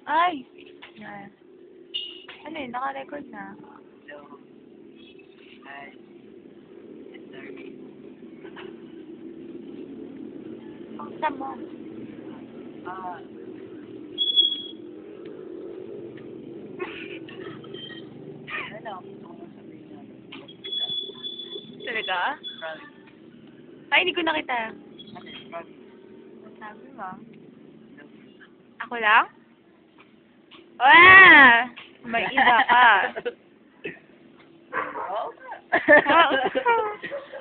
Ay! Yan. Ano yun? Naka-record na. Hello. Hi. It's Darby. Pakita mo. Ah. Ano? Kung sabihin natin. Talaga? Promise. Ay, hindi ko nakita. Ano? Promise. Sabi mo. No. Ako lang? Ah! May iba ka. Oo. Ah.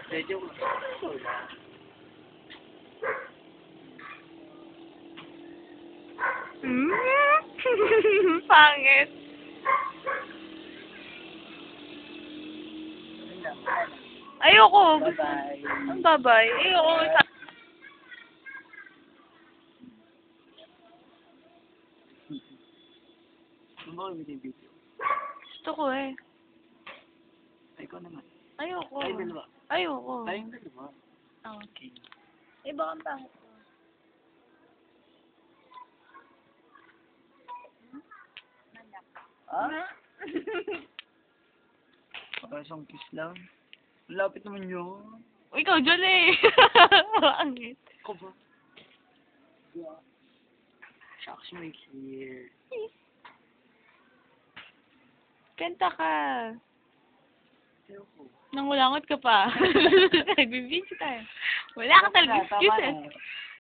Medyo Hmm? Pangit. Ayoko. Bye-bye. Ang babay. Ayoko. Ano ba yung video? Gusto ko eh. Ay, ikaw naman. Ayoko. Ay, dalawa. Ayoko. Ay, yung dalawa. Oh. Okay. Eh, baka ang pangit ko. Ah? Baka isang kiss lang. Lapit naman yun. O, ikaw dyan eh. Pangit. Ikaw ba? Yeah. Shucks, may clear. Kanta ka. Ayoko. Nangulangot ka pa. Nagbibidyo tayo. Wala ka talaga Tama excuses. na.